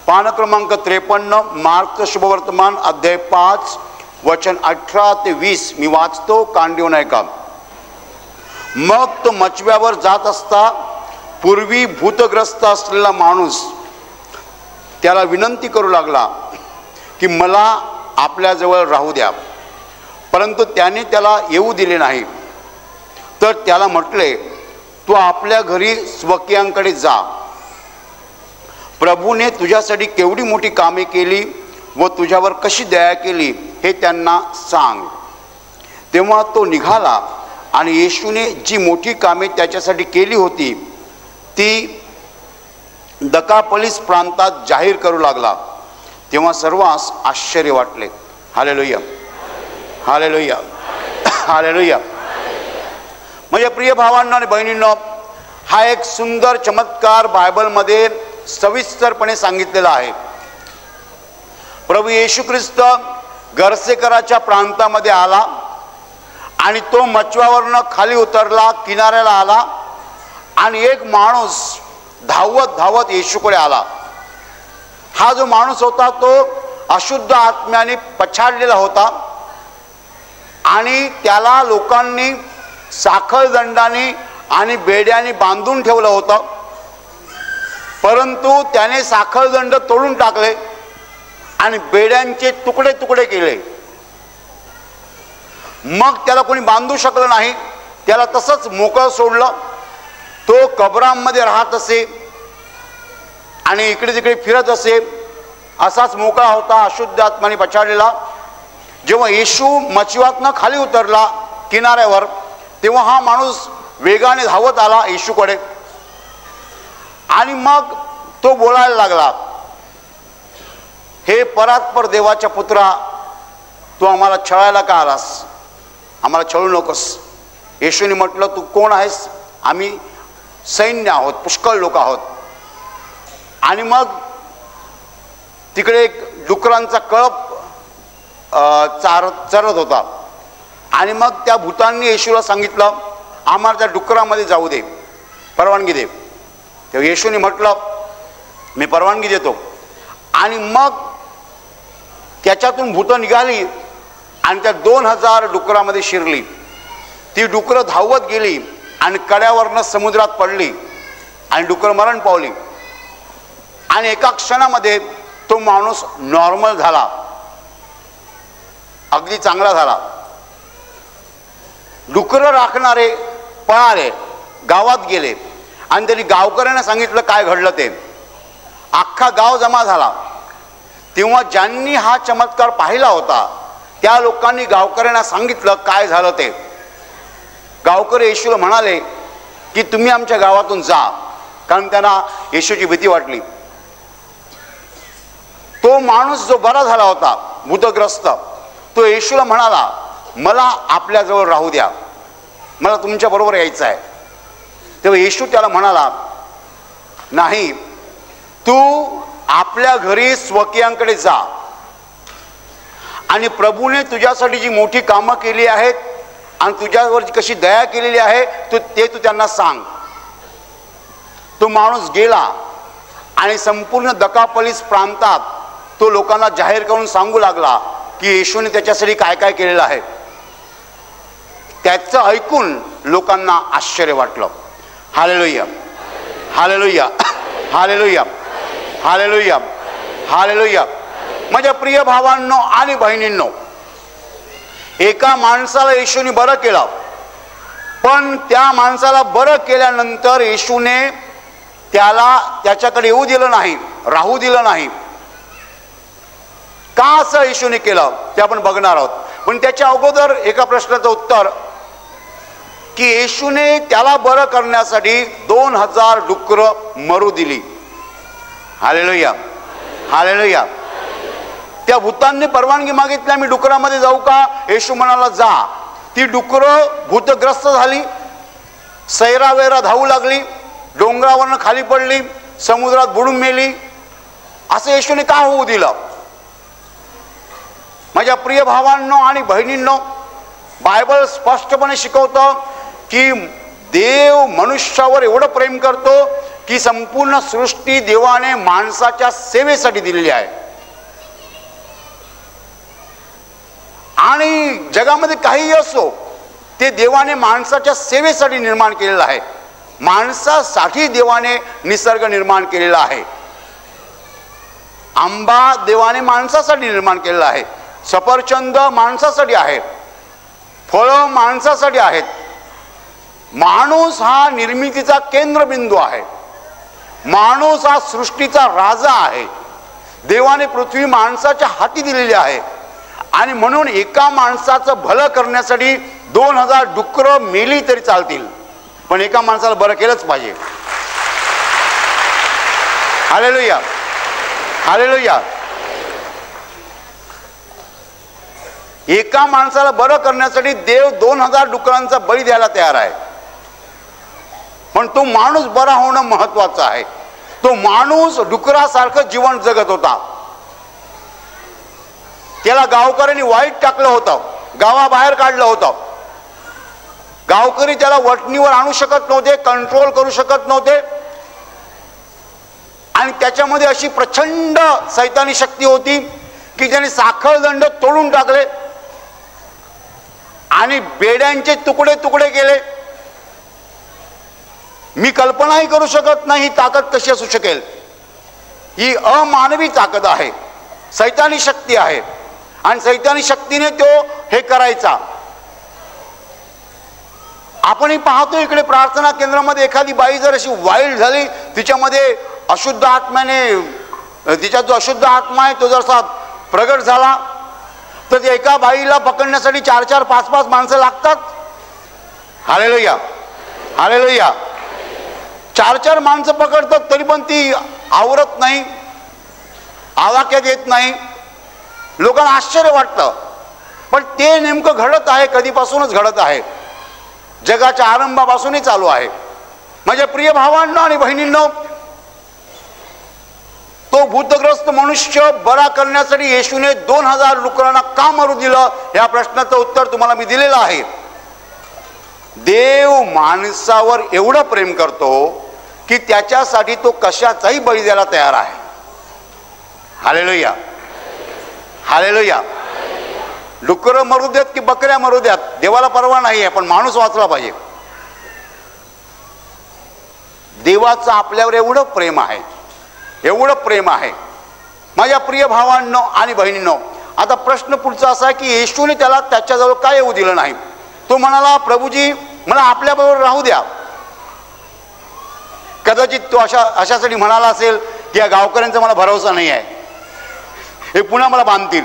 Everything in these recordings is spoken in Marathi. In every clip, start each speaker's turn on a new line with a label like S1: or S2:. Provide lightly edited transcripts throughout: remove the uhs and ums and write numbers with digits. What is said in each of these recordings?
S1: पान क्रमांक 53, मार्क शुभवर्तमान अध्याय 5 वचन 18 ते 20 मी वाचतो, कान देऊन ऐका. मग तो मचव्यावर जात असता पूर्वी भूतग्रस्त असलेला माणूस त्याला विनंती करू लागला की मला आपल्याजवळ राहू द्या, परंतु त्याने त्याला येऊ दिले नाही. तर त्याला म्हटले, तू आपल्या घरी स्वकीयांकडे जा, प्रभूने तुझ्यासाठी केवढी मोठी कामे केली व तुझ्यावर कशी दया केली हे त्यांना सांग. तेव्हा तो निघाला आणि येशूने जी मोठी कामे त्याच्यासाठी केली होती ती दकापलिस प्रांतात जाहीर करू लागला. तेव्हा सर्वांस आश्चर्य वाटले. Hallelujah, hallelujah, hallelujah. म्हणजे प्रिय भावांनो आणि बहिणींनो, हा एक सुंदर चमत्कार बायबलमध्ये सविस्तरपणे सांगितलेला आहे. प्रभू येशू ख्रिस्त गरसेकराच्या प्रांतामध्ये आला आणि तो मचव्यावरनं खाली उतरला, किनाऱ्याला आला आणि एक माणूस धावत धावत येशूकडे आला. हा जो माणूस होता तो अशुद्ध आत्म्याने पछाडलेला होता आणि त्याला लोकांनी साखळदंडाने आणि बेड्याने बांधून ठेवलं होतं. परंतु त्याने साखळदंड तोडून टाकले आणि बेड्यांचे तुकडे तुकडे केले. मग त्याला कोणी बांधू शकलं नाही, त्याला तसंच मोकळं सोडलं. तो कबरांमध्ये राहत असे आणि इकडे तिकडे फिरत असे, असाच मोकळा होता, अशुद्ध आत्म्याने पछाडलेला. जेव्हा येशू मचव्यातनं खाली उतरला किनाऱ्यावर, तेव्हा हा माणूस वेगाने धावत आला येशूकडे आणि मग तो बोलायला लागला, हे परात्पर देवाच्या पुत्रा, तू आम्हाला छळायला का आलास? आम्हाला छळू नकोस. येशूने म्हटलं, तू कोण आहेस? आम्ही सैन्य आहोत, पुष्कळ लोक आहोत. आणि मग तिकडे एक डुकरांचा कळप चरत होता आणि मग त्या भूतांनी येशूला सांगितलं, आम्हाला त्या डुकरामध्ये जाऊ दे, परवानगी दे. तेव्हा येशूने म्हटलं, मी परवानगी देतो. आणि मग त्याच्यातून भूतं निघाली आणि त्या 2000 डुकरामध्ये शिरली. ती डुकरं धावत गेली आणि कड्यावरनं समुद्रात पडली आणि डुकर मरण पावली. आणि एका क्षणामध्ये तो माणूस नॉर्मल झाला, अगदी चांगला झाला. डुकरं राखणारे पळाले, गावात गेले आणि त्यांनी गावकऱ्यांना सांगितलं काय घडलं ते. अख्खा गाव जमा झाला. तेव्हा ज्यांनी हा चमत्कार पाहिला होता त्या लोकांनी गावकऱ्यांना सांगितलं काय झालं ते. गावकरी येशूला म्हणाले की तुम्ही आमच्या गावातून जा, कारण त्यांना येशूची भीती वाटली. तो माणूस जो बरा झाला होता भूतग्रस्त, तो येशूला म्हणाला, मला आपल्याजवळ राहू द्या, मला तुमच्या बरोबर यायचं आहे. तेव्हा येशू त्याला म्हणाला, नाही, तू आपल्या घरी स्वकीयांकडे जा आणि प्रभूने तुझ्यासाठी जी मोठी कामं केली आहेत आणि तुझ्यावर कशी दया केलेली आहे ते तू त्यांना सांग. तो माणूस गेला आणि संपूर्ण दकापलिस प्रांतात तो लोकांना जाहीर करून सांगू लागला की येशूने त्याच्यासाठी काय काय केलेलं आहे. त्याचं ऐकून लोकांना आश्चर्य वाटलं. Hallelujah, hallelujah, hallelujah, hallelujah, hallelujah. माझ्या प्रिय भावांनो आणि बहिणींनो, एका माणसाला येशूने बरं केलं, पण त्या माणसाला बरं केल्यानंतर येशूने त्याला त्याच्याकडे येऊ दिलं नाही, राहू दिलं नाही. का असं येशूने केलं ते आपण बघणार आहोत. पण त्याच्या अगोदर एका प्रश्नाचं उत्तर की येशूने त्याला बरं करण्यासाठी 2000 डुकरं मरू दिली. Hallelujah, hallelujah. त्या भूतांनी परवानगी मागितली, मी डुकरामध्ये जाऊ का? येशू म्हणाला जा. ती डुकरं भूतग्रस्त झाली, सैरावैरा धावू लागली, डोंगरावरनं खाली पडली, समुद्रात बुडून मेली. असं येशूने का होऊ दिलं? माझ्या प्रिय भावांनो आणि बहिणींनो, बायबल स्पष्टपणे शिकवतं की देव मनुष्यावर एवढं प्रेम करतो की संपूर्ण सृष्टी देवाने माणसाच्या सेवेसाठी दिलेली आहे आणि जगामध्ये काही असो ते देवाने माणसाच्या सेवेसाठी निर्माण केलेलं आहे. माणसासाठी देवाने निसर्ग निर्माण केलेला आहे. आंबा देवाने माणसासाठी निर्माण केलेला आहे. सफरचंद माणसासाठी आहे. फळं माणसासाठी आहेत. माणूस हा निर्मितीचा केंद्रबिंदू आहे. माणूस हा सृष्टीचा राजा आहे. देवाने पृथ्वी माणसाच्या हाती दिलेली आहे आणि म्हणून एका माणसाचं भलं करण्यासाठी 2000 डुकरं मेली तरी चालतील, पण एका माणसाला बरं केलंच पाहिजे. Hallelujah, hallelujah. एका माणसाला बरं करण्यासाठी देव 2000 डुकरांचा बळी द्यायला तयार आहे. पण तो माणूस बरा होणं महत्वाचं आहे. तो माणूस डुकरासारखं जीवन जगत होता. त्याला गावकऱ्यांनी वाईट टाकलं होतं, गावाबाहेर काढलं होतं. गावकरी त्याला वटणीवर आणू शकत नव्हते, कंट्रोल करू शकत नव्हते आणि त्याच्यामध्ये अशी प्रचंड सैतानी शक्ती होती की ज्याने साखळदंड तोडून टाकले आणि बेड्यांचे तुकडे तुकडे केले. मी कल्पनाही करू शकत नाही ही ताकद कशी असू शकेल. ही अमानवी ताकद आहे, सैतानी शक्ती आहे आणि सैतानी शक्तीने तो हे करायचा. आपणही पाहतो इकडे प्रार्थना केंद्रामध्ये एखादी बाई जर अशी वाईल्ड झाली, तिच्यामध्ये अशुद्ध आत्म्याने, तिचा जो अशुद्ध आत्मा आहे तो जर प्रगट झाला तर एका बाईला पकडण्यासाठी 4-4, 5-5 माणसं लागतात. Hallelujah, hallelujah. 4-4 माणसं पकडतात तरी पण ती आवरत नाही, आवाक्यात येत नाही. लोकांना आश्चर्य वाटतं, पण ते नेमकं घडत आहे, कधीपासूनच घडत आहे, जगाच्या आरंभापासूनही चालू आहे. माझ्या प्रिय भावांनो आणि बहिणींनो, तो भूतग्रस्त मनुष्य बरा करण्यासाठी येशूने 2000 डुकरांना का मारू दिलं, या प्रश्नाचं उत्तर तुम्हाला मी दिलेलं आहे. देव माणसावर एवढं प्रेम करतो की त्याच्यासाठी तो कशाचाही बळी द्यायला तयार आहे. Hallelujah, hallelujah. डुकरं मरू द्यात की बकऱ्या मरू द्यात, देवाला परवा नाही आहे, पण माणूस वाचला पाहिजे. देवाचं आपल्यावर एवढं प्रेम आहे, एवढं प्रेम आहे. माझ्या प्रिय भावांनो आणि बहिणींनो, आता प्रश्न पुढचा असा आहे की येशूने त्याला त्याच्याजवळ काय येऊ दिलं नाही. तो म्हणाला, प्रभूजी मला आपल्याबरोबर राहू द्या. कदाचित तो अशासाठी म्हणाला असेल की या गावकऱ्यांचा मला भरोसा नाही आहे, हे पुन्हा मला बांधतील.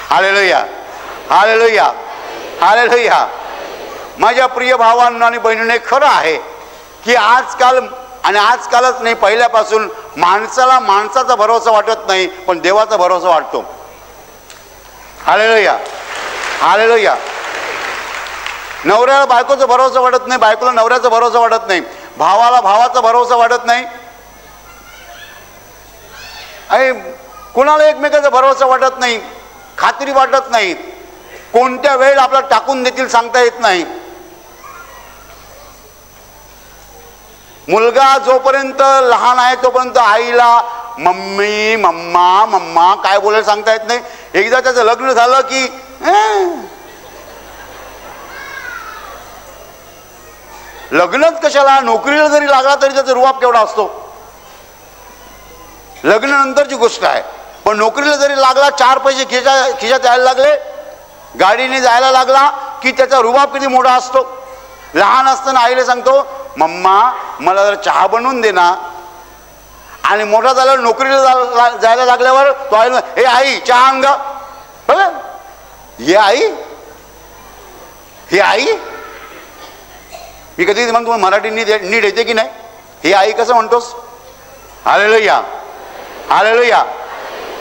S1: Hallelujah, hallelujah, hallelujah. माझ्या प्रिय भावांनो आणि बहिणींनो, खरं आहे की आजकाल, आणि आजकालच नाही पहिल्यापासून, माणसाला माणसाचा भरोसा वाटत नाही, पण देवाचा भरोसा वाटतो. Hallelujah, hallelujah. नवऱ्याला बायकोचा भरोसा वाटत नाही, बायकोला नवऱ्याचा भरोसा वाटत नाही, भावाला भावाचा भरोसा वाटत नाही, आणि कुणाला एकमेकाचा भरोसा वाटत नाही, खात्री वाटत नाही. कोणत्या वेळ आपल्याला टाकून देतील सांगता येत नाही. मुलगा जोपर्यंत लहान आहे तोपर्यंत आईला मम्मी, मम्मा, मम्मा काय बोलायला सांगता येत नाही. एकदा त्याचं लग्न झालं की लग्नच कशाला, नोकरीला जरी लागला तरी त्याचा रुबाब केवढा असतो. लग्न नंतरची गोष्ट आहे, पण नोकरीला जरी लागला, 4 पैसे खिशात यायला लागले, गाडीने जायला लागला की त्याचा रुबाब किती मोठा असतो. लहान असताना आईला सांगतो, मम्मा मला जर चहा बनवून दे ना, आणि मोठा झाल्यावर नोकरीला जायला लागल्यावर तो आईला, हे आई चहा अंग, हे आई, हे आई. मी कधी म्हणतो मराठी नीट येते की नाही, हे आई कसं म्हणतोस. Hallelujah, hallelujah,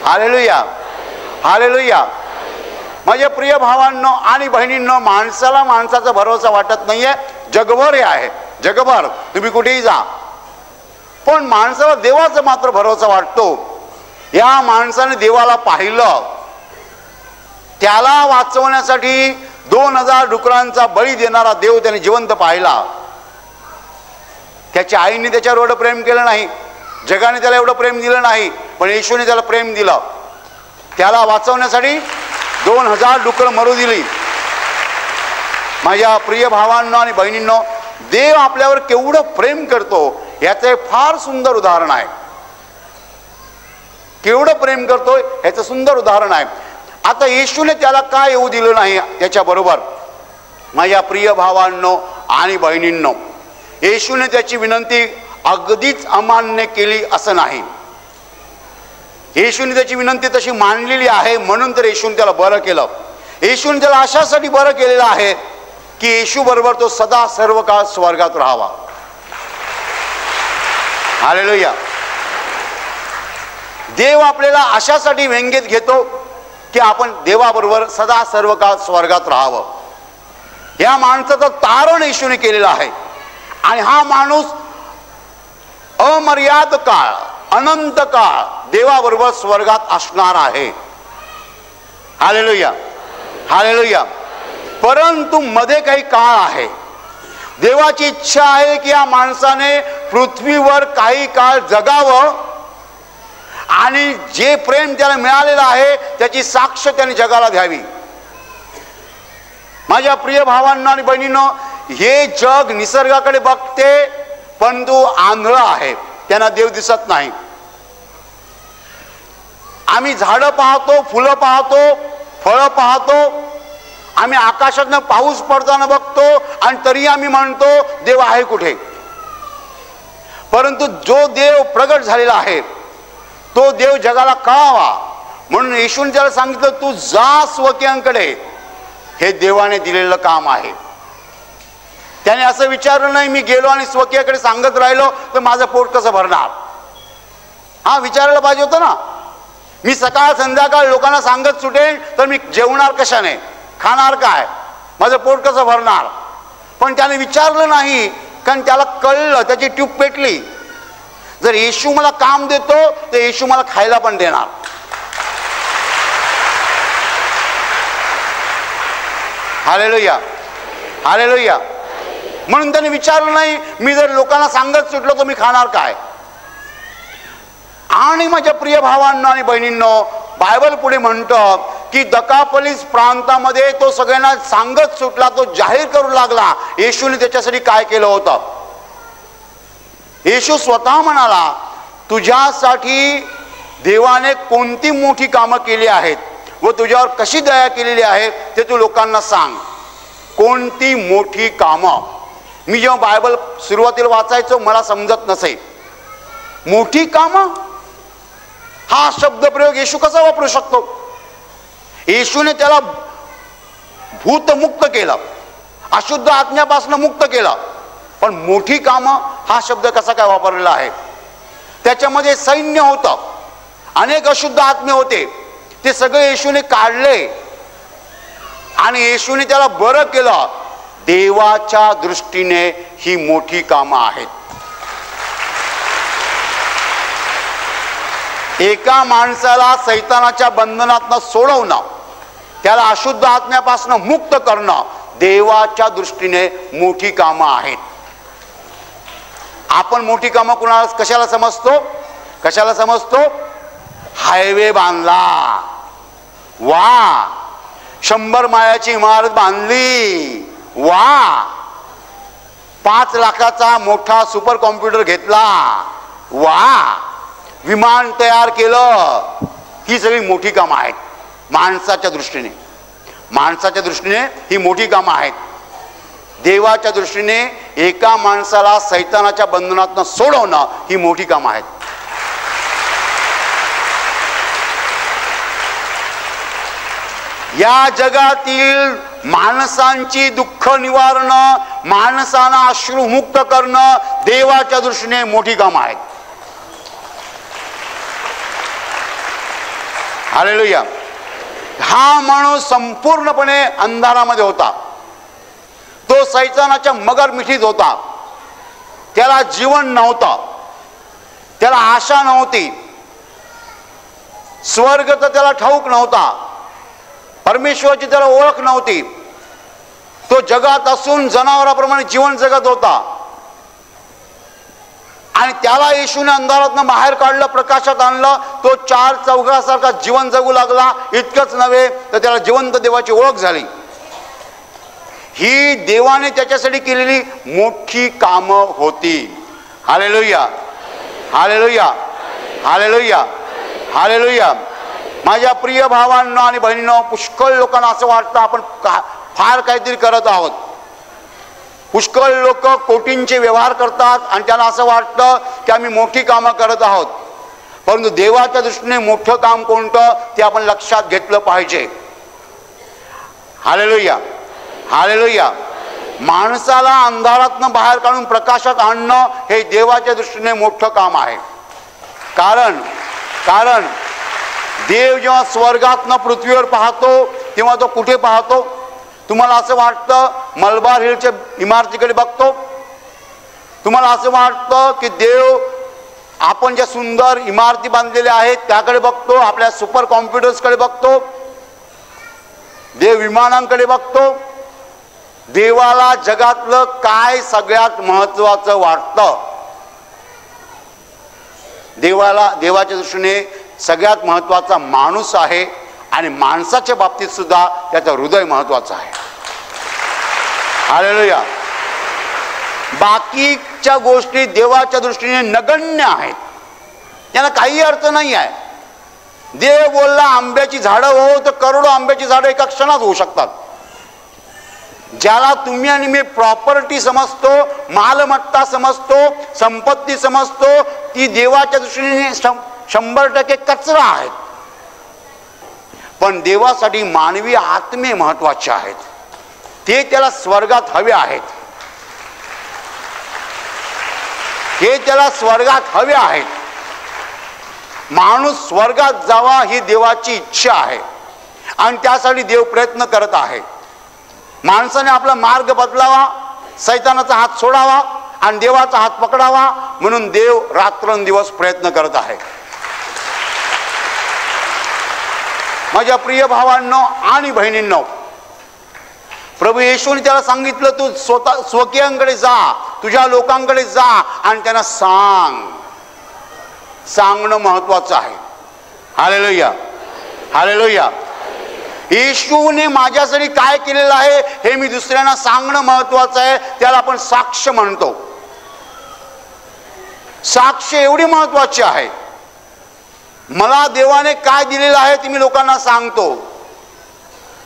S1: hallelujah, hallelujah. माझ्या प्रिय भावांनो आणि बहिणींनो, माणसाला माणसाचा भरोसा वाटत नाहीये. जगभर हे आहे, जगभर तुम्ही कुठेही जा, पण माणसाला देवाचा मात्र भरोसा वाटतो. या माणसाने देवाला पाहिलं, त्याला वाचवण्यासाठी 2000 डुकरांचा बळी देणारा देव त्याने जिवंत पाहिला. त्याच्या आईने त्याच्यावर एवढं प्रेम केलं नाही, जगाने त्याला एवढं प्रेम दिलं नाही, पण येशूने त्याला प्रेम दिलं. त्याला वाचवण्यासाठी 2000 डुकरं मरू दिली. माझ्या प्रिय भावांनो आणि बहिणींनो, देव आपल्यावर केवढं प्रेम करतो याचं फार सुंदर उदाहरण आहे. केवढं प्रेम करतोय याचं सुंदर उदाहरण आहे. आता येशूने त्याला काय येऊ दिलं नाही त्याच्याबरोबर? माझ्या प्रिय भावांनो आणि बहिणींनो, येशूने त्याची विनंती अगदीच अमान्य केली असं नाही. येशूने त्याची विनंती तशी मानलेली आहे, म्हणून तर येशूने त्याला बरं केलं. येशूने त्याला अशासाठी बरं केलेलं आहे की येशू बरोबर तो सदा सर्व काळ स्वर्गात राहावा. हालेलुया. देव आपल्याला अशासाठी व्यंगेत घेतो की आपण देवाबरोबर सदा सर्व काळ स्वर्गात राहावं. या माणसाचं तारण येशूने केलेलं आहे आणि हा माणूस अमर्याद काळ, अनंत काळ देवाबरोबर स्वर्गात असणार आहे. Hallelujah, hallelujah. परंतु मध्ये काही काळ आहे. देवाची इच्छा आहे की या माणसाने पृथ्वीवर काही काळ जगावं आणि जे प्रेम त्याला मिळालेलं आहे त्याची साक्ष त्याने जगाला द्यावी. माझ्या प्रिय भावांनो आणि बहिणींनो, हे जग निसर्गाकडे बघते परंतु आंधळं आहे, त्यांना देव दिसत नाही. आम्ही झाडं पाहतो, फुलं पाहतो, फळं पाहतो, आम्ही आकाशातनं पाऊस पडताना बघतो आणि तरी आम्ही म्हणतो देव आहे कुठे. परंतु जो देव प्रगट झालेला आहे तो देव जगाला कळावा म्हणून येशूने त्याला सांगितलं, तू जा स्वकीयांकडे. हे देवाने दिलेलं काम आहे. त्याने असं विचारलं नाही मी गेलो आणि स्वकीयाकडे सांगत राहिलो तर माझं पोट कसं भरणार. हा विचारायला पाहिजे होतं ना. मी सकाळ संध्याकाळ लोकांना सांगत सुटेन तर मी जेवणार कशाने, खाणार काय, माझं पोट कसं भरणार. पण त्याने विचारलं नाही, कारण त्याला कळलं, त्याची ट्यूब पेटली. जर येशू मला काम देतो तर येशू मला खायला पण देणार. Hallelujah, hallelujah. म्हणून त्याने विचारलं नाही मी जर लोकांना सांगत सुटलो तर मी खाणार काय. आणि माझ्या प्रिय भावांनो आणि बहिणींनो, बायबल पुढे म्हणतं की दकापलीस प्रांतामध्ये तो सगळ्यांना सांगत सुटला, तो जाहीर करू लागला येशूने त्याच्यासाठी काय केलं होतं. येशू स्वतः म्हणाला, तुझ्यासाठी देवाने कोणती मोठी कामं केली आहेत व तुझ्यावर कशी दया केलेली आहे ते तू लोकांना सांग. कोणती मोठी कामं. मी जेव्हा बायबल सुरुवातीला वाचायचो मला समजत नसे. मोठी कामं हा शब्दप्रयोग येशू कसा वापरू शकतो. येशूने त्याला भूतमुक्त केलं, अशुद्ध आत्म्यापासून मुक्त केलं, पण मोठी कामं हा शब्द कसा काय वापरलेला आहे. त्याच्यामध्ये सैन्य होतं, अनेक अशुद्ध आत्मे होते, ते सगळे येशूने काढले आणि येशूने त्याला बरं केलं. देवाच्या दृष्टीने ही मोठी कामं आहेत. एका माणसाला सैतानाच्या बंधनातनं सोडवणं, त्याला अशुद्ध आत्म्यापासून मुक्त करणं देवाच्या दृष्टीने मोठी कामं आहेत. आपण मोठी कामं कुणाला कशाला समजतो, कशाला समजतो. हायवे बांधला, वा. 100 माळ्याची इमारत बांधली, वा. 5 लाखाचा मोठा सुपर कॉम्प्युटर घेतला, वा. विमान तयार केलं. ही सगळी मोठी कामं आहेत माणसाच्या दृष्टीने. माणसाच्या दृष्टीने ही मोठी कामं आहेत. देवाच्या दृष्टीने एका माणसाला सैतानाच्या बंधनातनं सोडवणं ही मोठी कामं आहेत. या जगातील माणसांची दुःख निवारणं, माणसांना अश्रुमुक्त करणं देवाच्या दृष्टीने मोठी कामं आहेत. हालेलुया. हा माणूस संपूर्णपणे अंधारामध्ये होता. तो सैतानाच्या मगर मिठीत होता. त्याला जीवन नव्हतं, त्याला आशा नव्हती, स्वर्ग तर त्याला ठाऊक नव्हता, परमेश्वराची त्याला ओळख नव्हती. तो जगात असून जनावराप्रमाणे जीवन जगत होता. आणि त्याला येशूने अंधारातनं बाहेर काढलं, प्रकाशात आणलं. तो 4 चौघासारखा जीवन जगू लागला. इतकंच नव्हे तर त्याला जिवंत देवाची ओळख झाली. ही देवाने त्याच्यासाठी केलेली मोठी कामं होती. Hallelujah, hallelujah, hallelujah, hallelujah. माझ्या प्रिय भावांनो आणि बहिणींनो, पुष्कळ लोकांना असं वाटतं आपण फार काहीतरी करत आहोत. पुष्कळ लोक कोटींचे व्यवहार करतात आणि त्यांना असं वाटतं की आम्ही मोठी कामं करत आहोत. परंतु देवाच्या दृष्टीने मोठं काम कोणतं ते आपण लक्षात घेतलं पाहिजे. Hallelujah, hallelujah. माणसाला अंधारातनं बाहेर काढून प्रकाशात आणणं हे देवाच्या दृष्टीने मोठं काम आहे. कारण देव जेव्हा स्वर्गातनं पृथ्वीवर पाहतो तेव्हा तो कुठे पाहतो? तुम्हाला असं वाटतं मलबार हिलच्या इमारतीकडे बघतो? तुम्हाला असं वाटतं की देव आपण ज्या सुंदर इमारती बांधलेल्या आहेत त्याकडे बघतो, आपल्या सुपर कॉम्प्युटर्सकडे बघतो, देव विमानांकडे बघतो? देवाला जगातलं काय सगळ्यात महत्वाचं वाटतं? देवाच्या दृष्टीने सगळ्यात महत्वाचा माणूस आहे आणि माणसाच्या बाबतीत सुद्धा त्याचं हृदय महत्वाचं आहे. हालेलुया. बाकीच्या गोष्टी देवाच्या दृष्टीने नगण्य आहेत, त्यांना काही अर्थ नाही आहे. देव बोलला आंब्याची झाडं हो, तर करोडो आंब्याची झाडं एका क्षणात होऊ शकतात. ज्याला तुम्ही आणि मी प्रॉपर्टी समजतो, मालमत्ता समजतो, संपत्ती समजतो, ती देवाच्या दृष्टीने 100% कचरा आहेत. पण देवासाठी मानवी आत्मे महत्वाचे आहेत. ते त्याला स्वर्गात हवे आहेत. हे त्याला स्वर्गात हवे आहेत. माणूस स्वर्गात जावा ही देवाची इच्छा आहे आणि त्यासाठी देव प्रयत्न करत आहे. माणसाने आपला मार्ग बदलावा, सैतानाचा हात सोडावा आणि देवाचा हात पकडावा, म्हणून देव रात्रंदिवस प्रयत्न करत आहे. माझ्या प्रिय भावांनो आणि बहिणींनो, प्रभू येशूने त्याला सांगितलं तू स्वकीयांकडे जा, तुझ्या लोकांकडे जा आणि त्यांना सांगणं महत्वाचं आहे. Hallelujah, hallelujah. येशूने माझ्यासाठी काय केलेलं आहे हे मी दुसऱ्यांना सांगणं महत्वाचं आहे. त्याला आपण साक्ष म्हणतो. साक्ष एवढी महत्वाची आहे. मला देवाने काय दिलेलं आहे ते मी लोकांना सांगतो.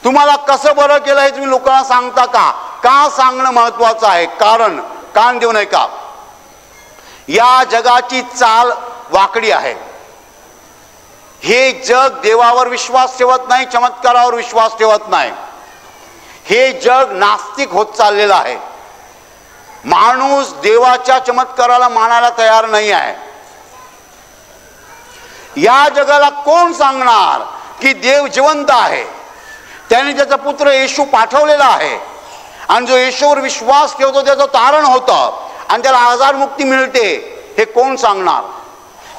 S1: तुम्हाला कसं बरं केलं हे तुम्ही लोकांना सांगता का? का सांगणं महत्वाचं आहे? कारण कान देऊ नये का? या जगाची चाल वाकडी आहे. हे जग देवावर विश्वास ठेवत नाही, चमत्कारावर विश्वास ठेवत नाही. हे जग नास्तिक होत चाललेलं आहे. माणूस देवाच्या चमत्काराला मानायला तयार नाही आहे. या जगाला कोण सांगणार की देव जिवंत आहे, त्याने त्याचा पुत्र येशू पाठवलेला आहे आणि जो येशूवर विश्वास ठेवतो त्याचं तारण होतं आणि त्याला आजारमुक्ती मिळते? हे कोण सांगणार?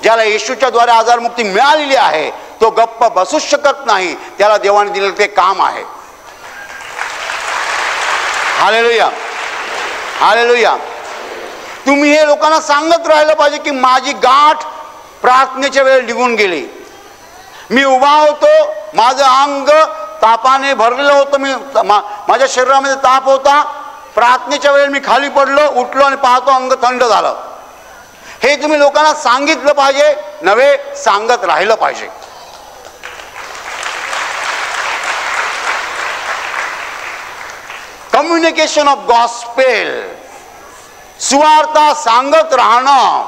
S1: ज्याला येशूच्या द्वारे आजारमुक्ती मिळालेली आहे तो गप्प बसूच शकत नाही. त्याला देवाने दिलेलं ते काम आहे. Hallelujah, hallelujah. तुम्ही हे लोकांना सांगत राहिलं पाहिजे की माझी गाठ प्रार्थनेच्या वेळेस निघून गेली. मी उभा होतो, माझं अंग तापाने भरलेलं होतं, माझ्या शरीरामध्ये ताप होता. प्रार्थनेच्या वेळेस मी खाली पडलो, उठलो आणि पाहतो अंग थंड झालं. हे तुम्ही लोकांना सांगितलं पाहिजे, नव्हे सांगत राहिलं पाहिजे. कम्युनिकेशन ऑफ गॉस्पेल, सुवार्ता सांगत राहणं,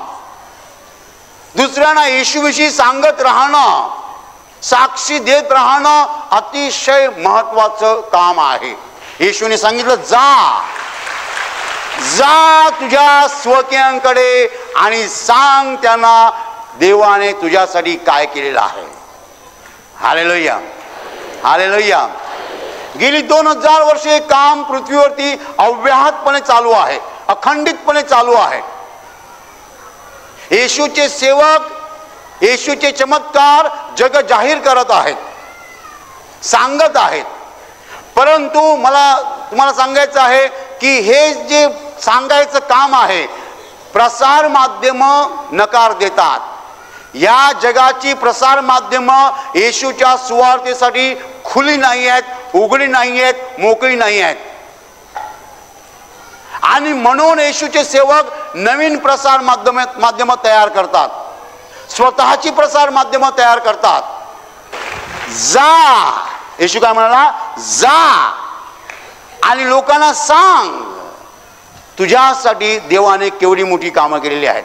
S1: दुसऱ्यांना येशूविषयी सांगत राहणं, साक्षी देत राहणं अतिशय महत्वाचं काम आहे. येशूने सांगितलं जा तुझ्या स्वकीयांकडे आणि सांग त्यांना देवाने तुझ्यासाठी काय केलेलं आहे. Hallelujah, hallelujah. गेली 2000 वर्षे काम पृथ्वीवरती अव्याहतपणे चालू आहे, अखंडितपणे चालू आहे. येशूचे सेवक येशूचे चमत्कार जग जाहीर करत आहेत, सांगत आहेत. परंतु मला तुम्हाला सांगायचं आहे की हे जे सांगायचं काम आहे प्रसार माध्यम नकार देतात। या जगाची प्रसार माध्यम येशूच्या सुवार्तेसाठी खुली नाही आहेत, उघडी नाही आहेत, मोकळी नाही आहेत। आणि म्हणून येशूचे सेवक नवीन प्रसार माध्यम तयार करतात, स्वतःची प्रसार माध्यम तयार करतात। जा, येशू काय म्हणाला, जा आणि लोकांना सांग तुझ्यासाठी देवाने केवढी मोठी कामं केलेली आहेत।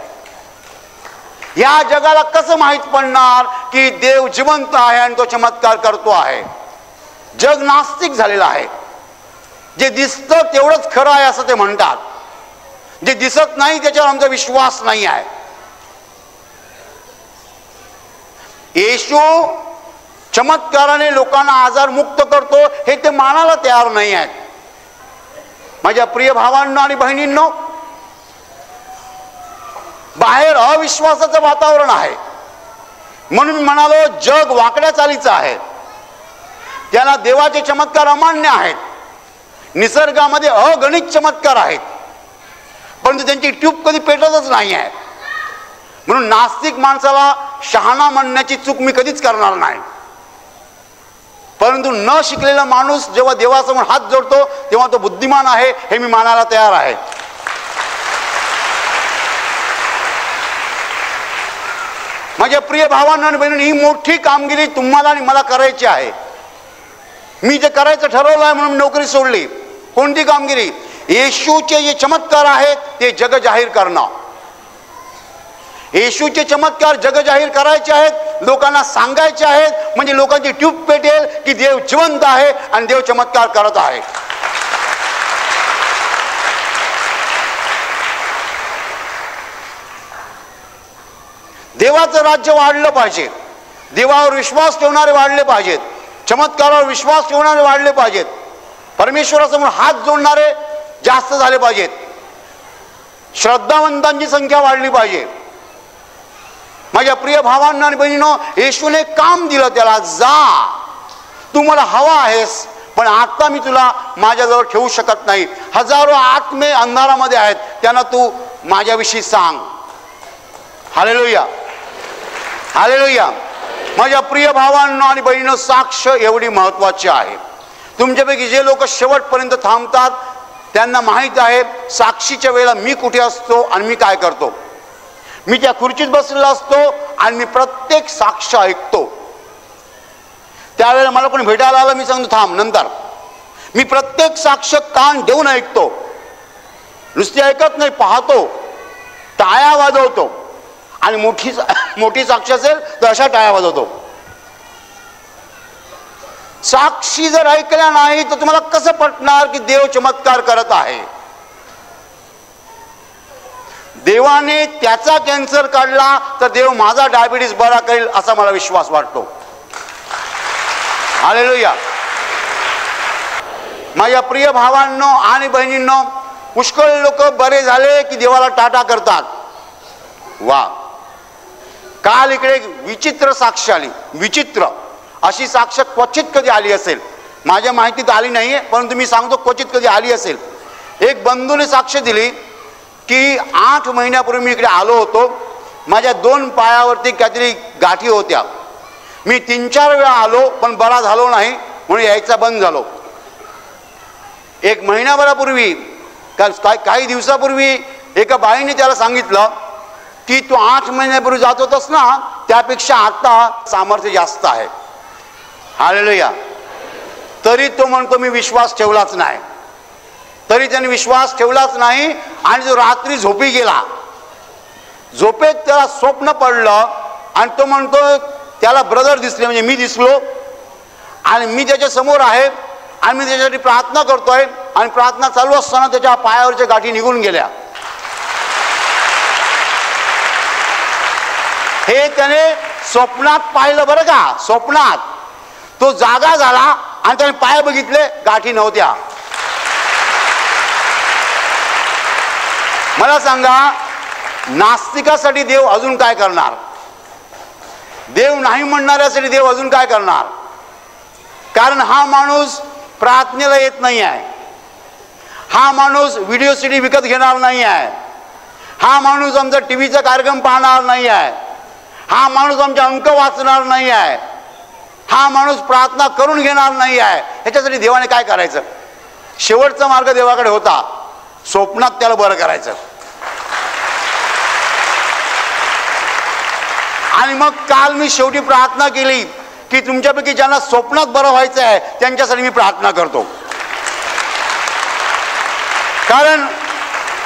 S1: या जगाला कसं माहित पडणार की देव जिवंत आहे आणि तो चमत्कार करतो आहे? जग नास्तिक झालेलं आहे। जे दिसतं तेवढंच खरं आहे असं ते म्हणतात, जे दिसत नाही त्याच्यावर आमचा विश्वास नाही आहे। येशू चमत्काराने लोकांना आजार मुक्त करतो हे ते मानायला तयार नाही आहेत। माझ्या प्रिय भावांनो आणि बहिणींनो, बाहेर अविश्वासाचं वातावरण आहे। म्हणून म्हणालो, जग वाकड्या चालीचं आहे, त्याला देवाचे चमत्कार अमान्य आहेत। निसर्गामध्ये अगणित चमत्कार आहेत, परंतु त्यांची ट्यूब कधी पेटतच नाही आहे। म्हणून नास्तिक माणसाला शहाणा म्हणण्याची चूक मी कधीच करणार नाही, परंतु न शिकलेला माणूस जेव्हा देवासमोर हात जोडतो तेव्हा तो बुद्धिमान आहे हे मी मानायला तयार आहे। माझ्या प्रिय भावांनो आणि बहिणींनो, ही मोठी कामगिरी तुम्हाला आणि मला करायची आहे। मी जे करायचं ठरवलं आहे म्हणून नोकरी सोडली। कोणती कामगिरी? येशूचे जे चमत्कार आहेत ते जग जाहीर करणं। येशूचे चमत्कार जग जाहीर करायचे आहेत, लोकांना सांगायचे आहेत, म्हणजे लोकांची ट्यूब पेटेल की देव जिवंत आहे आणि देव चमत्कार करत आहे। देवाचं राज्य वाढलं पाहिजे, देवावर विश्वास ठेवणारे वाढले पाहिजेत, चमत्कारावर विश्वास ठेवणारे वाढले पाहिजेत, परमेश्वरासमोर हात जोडणारे जास्त झाले पाहिजेत, श्रद्धावंतांची संख्या वाढली पाहिजे। माझ्या प्रिय भावांना आणि बहिणींनो, येशूने काम दिलं त्याला, जा तू मला हवा आहेस, पण आता मी तुला माझ्याजवळ ठेवू शकत नाही। हजारो आत्मे अंधारामध्ये आहेत, त्यांना तू माझ्याविषयी सांग। Hallelujah, hallelujah. माझ्या प्रिय भावांनो आणि बहिणींनो, साक्ष एवढी महत्वाची आहे। तुमच्यापैकी जे लोक शेवटपर्यंत थांबतात त्यांना माहीत आहे साक्षीच्या वेळेला मी कुठे असतो आणि मी काय करतो। मी त्या खुर्चीत बसलेला असतो आणि मी प्रत्येक साक्ष ऐकतो। त्यावेळेला मला कोणी भेटायला आलं, मी सांगतो थांब नंतर। मी प्रत्येक साक्ष कान देऊन ऐकतो, नुसते ऐकत नाही, पाहतो, टाळ्या वाजवतो, आणि मोठी साक्ष असेल तर अशा टाळ्या वाजवतो। साक्षी जर ऐकल्या नाही तर तुम्हाला कसं पटणार की देव चमत्कार करत आहे? देवाने त्याचा कॅन्सर काढला तर देव माझा डायबिटीस बरा करेल असा मला विश्वास वाटतो। हालेलुया। माझ्या प्रिय भावांनो आणि बहिणींनो, पुष्कळ लोक बरे झाले की देवाला टाटा करतात। वा, काल इकडे एक विचित्र साक्ष आली, विचित्र अशी साक्ष क्वचित कधी आली असेल, माझ्या माहितीत आली नाहीये, परंतु मी सांगतो क्वचित कधी आली असेल। एक बंधूने साक्ष दिली की 8 महिन्यापूर्वी मी इकडे आलो होतो, माझ्या 2 पायावरती काहीतरी गाठी होत्या, मी 3-4 वेळा आलो पण बरा झालो नाही म्हणून यायचा बंद झालो। 1 महिनाभरापूर्वी काही दिवसापूर्वी एका बाईने त्याला सांगितलं की तू 8 महिन्यापूर्वी जात होतास ना, त्यापेक्षा आता सामर्थ्य जास्त आहे। हालेलुया। तरी तो म्हणतो मी विश्वास ठेवलाच नाही, तरी त्याने विश्वास ठेवलाच नाही आणि जो रात्री झोपी गेला, झोपेत त्याला स्वप्न पडलं आणि तो म्हणतो त्याला ब्रदर दिसले, म्हणजे मी दिसलो आणि मी त्याच्या समोर आहे आणि मी त्याच्यासाठी प्रार्थना करतोय आणि प्रार्थना चालू असताना त्याच्या पायावरच्या गाठी निघून गेल्या। हे त्याने स्वप्नात पाहिलं बरं का, स्वप्नात तो जागा झाला आणि त्याने पाय बघितले, गाठी नव्हत्या। मला सांगा, नास्तिकासाठी देव अजून काय करणार? देव नाही म्हणणाऱ्यासाठी देव अजून काय करणार? कारण हा माणूस प्रार्थनेला येत नाही आहे, हा माणूस व्हिडिओ सीडी विकत घेणार नाही आहे, हा माणूस आमचा टीव्हीचा कार्यक्रम पाहणार नाही आहे, हा माणूस आमचे अंक वाचणार नाही आहे, हा माणूस प्रार्थना करून घेणार नाही आहे. ह्याच्यासाठी देवाने काय करायचं? शेवटचा मार्ग देवाकडे होता, स्वप्नात त्याला बरं करायचं. आणि मग काल मी शेवटी प्रार्थना केली की तुमच्यापैकी ज्यांना स्वप्नात बरं व्हायचं आहे त्यांच्यासाठी मी प्रार्थना करतो. कारण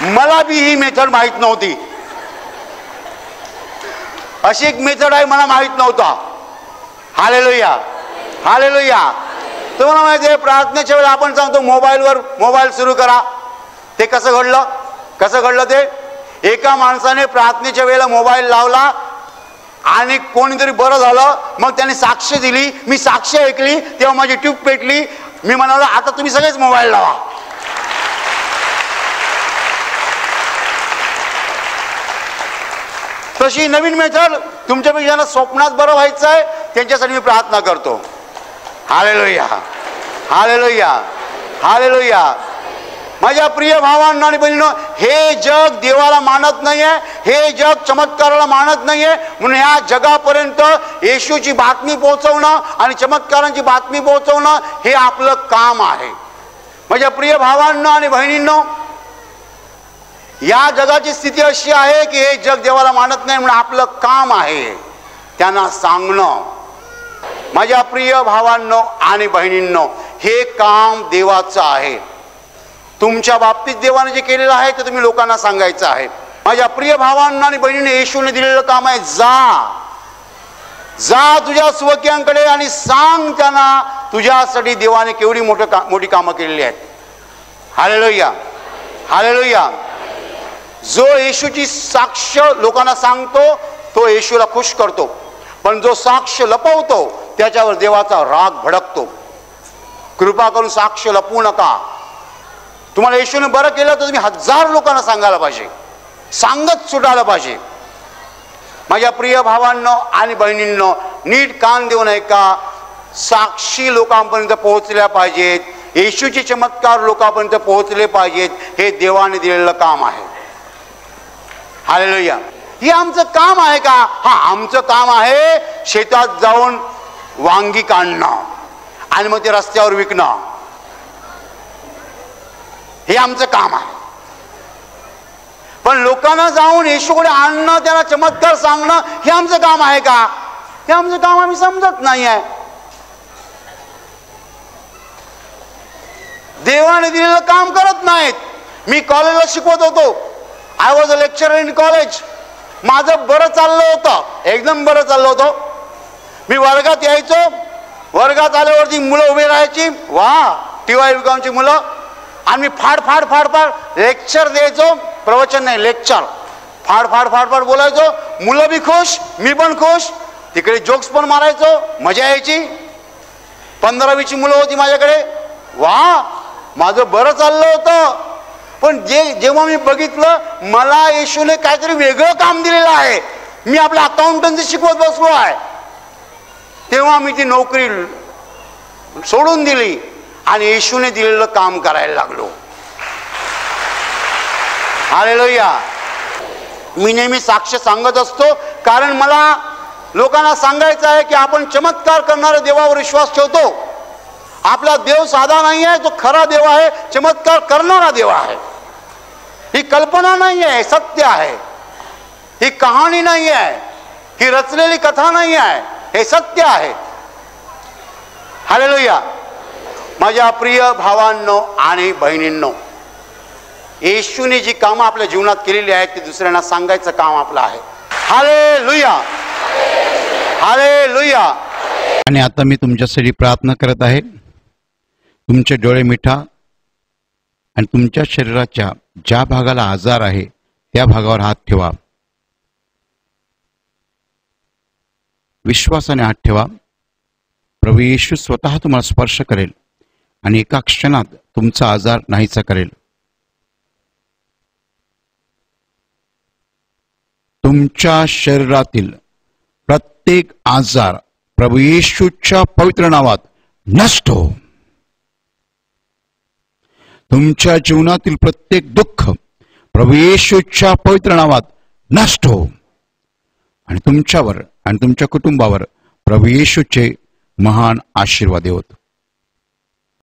S1: मला बी ही मेथड माहीत नव्हती. अशी एक मेथड आहे मला माहीत नव्हता. Hallelujah, hallelujah. तुम्हाला माहिती आहे प्रार्थनेच्या वेळेला आपण सांगतो मोबाईल सुरू करा. ते कसं घडलं ते एका माणसाने प्रार्थनेच्या वेळेला मोबाईल लावला आणि कोणीतरी बरं झालं, मग त्याने साक्ष दिली, मी साक्ष ऐकली, तेव्हा माझी ट्यूब पेटली. मी म्हणालो आता तुम्ही सगळेच मोबाईल लावा. तशी नवीन मेथड तुमच्यापैकी ज्यांना स्वप्नात बरं व्हायचं आहे त्यांच्यासाठी मी प्रार्थना करतो. Hallelujah, hallelujah, hallelujah. माझ्या प्रिय भावांनो आणि बहिणींनो, हे जग देवाला मानत नाहीये, हे जग चमत्काराला मानत नाहीये. म्हणून ह्या जगापर्यंत येशूची बातमी पोहोचवणं आणि चमत्कारांची बातमी पोहोचवणं हे आपलं काम आहे. माझ्या प्रिय भावांनो आणि बहिणींनो, या जगाची स्थिती अशी आहे की हे जग देवाला मानत नाही, म्हणून आपलं काम आहे त्यांना सांगणं. माझ्या प्रिय भावांनो आणि बहिणींनो, हे काम देवाचं आहे. तुमच्या बाबतीत देवाने जे केलेलं आहे ते तुम्ही लोकांना सांगायचं आहे. माझ्या प्रिय भावांना आणि बहिणीने येशूने दिलेलं काम आहे, जा तुझ्या स्वकीयांकडे आणि सांग त्यांना तुझ्यासाठी देवाने केवढी मोठी कामं केलेली आहेत. Hallelujah, hallelujah. जो येशूची साक्ष लोकांना सांगतो तो येशूला खुश करतो, पण जो साक्ष लपवतो त्याच्यावर देवाचा राग भडकतो. कृपा करून साक्ष लपवू नका. तुम्हाला येशूने बरं केलं तर तुम्ही 1000 लोकांना सांगायला पाहिजे, सांगत सुटायला पाहिजे. माझ्या प्रिय भावांनो आणि बहिणींनो, नीट कान देऊन ऐका. साक्षी लोकांपर्यंत पोहोचल्या पाहिजेत, येशूचे चमत्कार लोकांपर्यंत पोहोचले पाहिजेत. हे देवाने दिलेलं काम आहे. हालेलुया. हे आमचं काम आहे का? हा, आमचं काम आहे शेतात जाऊन वांगी काढणं आणि मग ते रस्त्यावर विकणं. हे आमचं काम आहे. पण लोकांना जाऊन येशूकडे आणणं, त्यांना चमत्कार सांगणं हे आमचं काम आहे का? हे आमचं काम आम्ही समजत नाही आहे. देवाने दिलेलं काम करत नाहीत. मी कॉलेजला शिकवत होतो. I was a lecturer in college. माझं बरं चाललं होतं, एकदम बरं चाललं होतं. मी वर्गात यायचो, वर्गात आल्यावरती मुलं उभी राहायची, वा TYBCOMची मुलं, आणि मी फाड लेक्चर द्यायचो. प्रवचन नाही, लेक्चर. फाड बोलायचो. मुलं बी खुश, मी पण खुश. तिकडे जोक्स पण मारायचो, मजा यायची. 15-20 मुलं होती माझ्याकडे. वा, माझं बरं चाललं होतं. पण जेव्हा मी बघितलं मला येशूने काहीतरी वेगळं काम दिलेलं आहे, मी आपल्या अकाउंटन्सी शिकवत बसलो आहे, तेव्हा मी ती नोकरी सोडून दिली आणि येशूने दिलेलं काम करायला लागलो. हालेलुया. मी नेहमी साक्ष सांगत असतो, कारण मला लोकांना सांगायचं आहे की आपण चमत्कार करणाऱ्या देवावर विश्वास ठेवतो. आपला देव साधा नाही आहे, तो खरा देव आहे, चमत्कार करणारा देव आहे. ही कल्पना नाही आहे, सत्य आहे. ही कहाणी नाही आहे, ही रचलेली कथा नाही आहे, हे सत्य आहे. हालेलुया. माझ्या प्रिय भावांनो आणि बहिणींनो, येशूने जी कामं आपल्या जीवनात केलेली आहेत ती दुसऱ्यांना सांगायचं काम आपलं आहे. Hallelujah, hallelujah.
S2: आणि आता मी तुमच्यासाठी प्रार्थना करत आहे. तुमचे डोळे मिटा आणि तुमच्या शरीराच्या ज्या भागाला आजार आहे त्या भागावर हात ठेवा. विश्वासाने हात ठेवा. प्रभू येशू स्वतः तुम्हाला स्पर्श करेल आणि एका क्षणात तुमचा आजार नाहीसा करेल. तुमच्या शरीरातील प्रत्येक आजार प्रभू येशूच्या पवित्र नावात नष्ट हो. तुमच्या जीवनातील प्रत्येक दुःख प्रभू येशूच्या पवित्र नावात नष्ट हो आणि तुमच्यावर आणि तुमच्या कुटुंबावर प्रभू येशूचे महान आशीर्वाद होत.